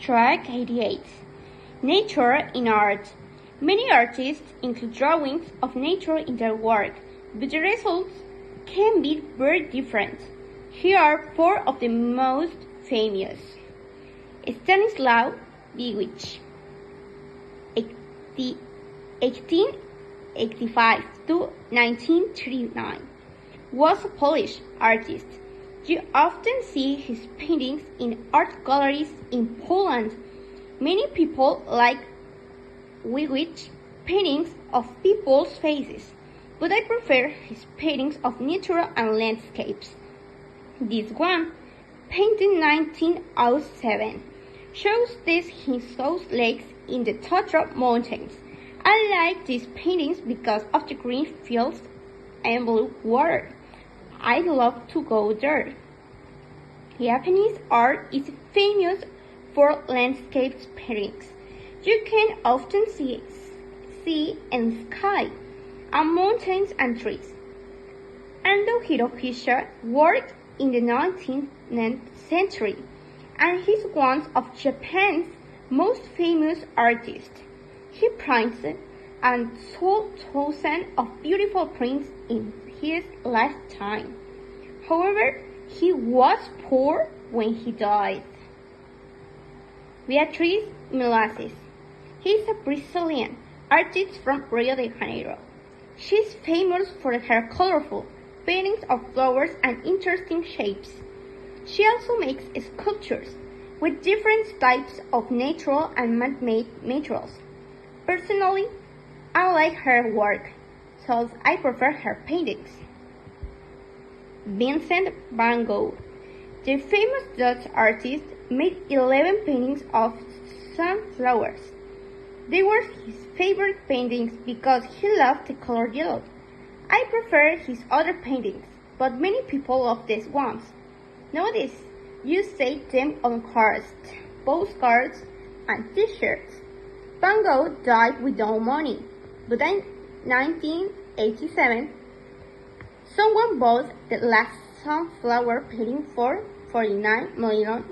Track 88. Nature in art. Many artists include drawings of nature in their work, but the results can be very different. Here are four of the most famous. Stanislaw Dziwisz, 1885 to 1939, was a Polish artist. You often see his paintings in art galleries in Poland. Many people like Dziwisz paintings of people's faces, but I prefer his paintings of nature and landscapes. This one, painted in 1907, shows his lakes in the Tatra Mountains. I like these paintings because of the green fields and blue water. I love to go there. Japanese art is famous for landscape paintings. You can often see sea and sky, and mountains and trees. Ando Hirohisa worked in the 19th century, and he's one of Japan's most famous artists. He printed and sold thousands of beautiful prints in his lifetime. However, he was poor when he died. Beatriz Melasses. He is a Brazilian artist from Rio de Janeiro. She is famous for her colorful paintings of flowers and interesting shapes. She also makes sculptures with different types of natural and man-made materials. Personally, I like her work, so I prefer her paintings. Vincent van Gogh. The famous Dutch artist made 11 paintings of sunflowers. They were his favorite paintings because he loved the color yellow. I prefer his other paintings, but many people love these ones. Notice, you see them on cards, postcards, and t-shirts. Van Gogh died with no money, but in 1987, someone bought the last sunflower painting for $49 million.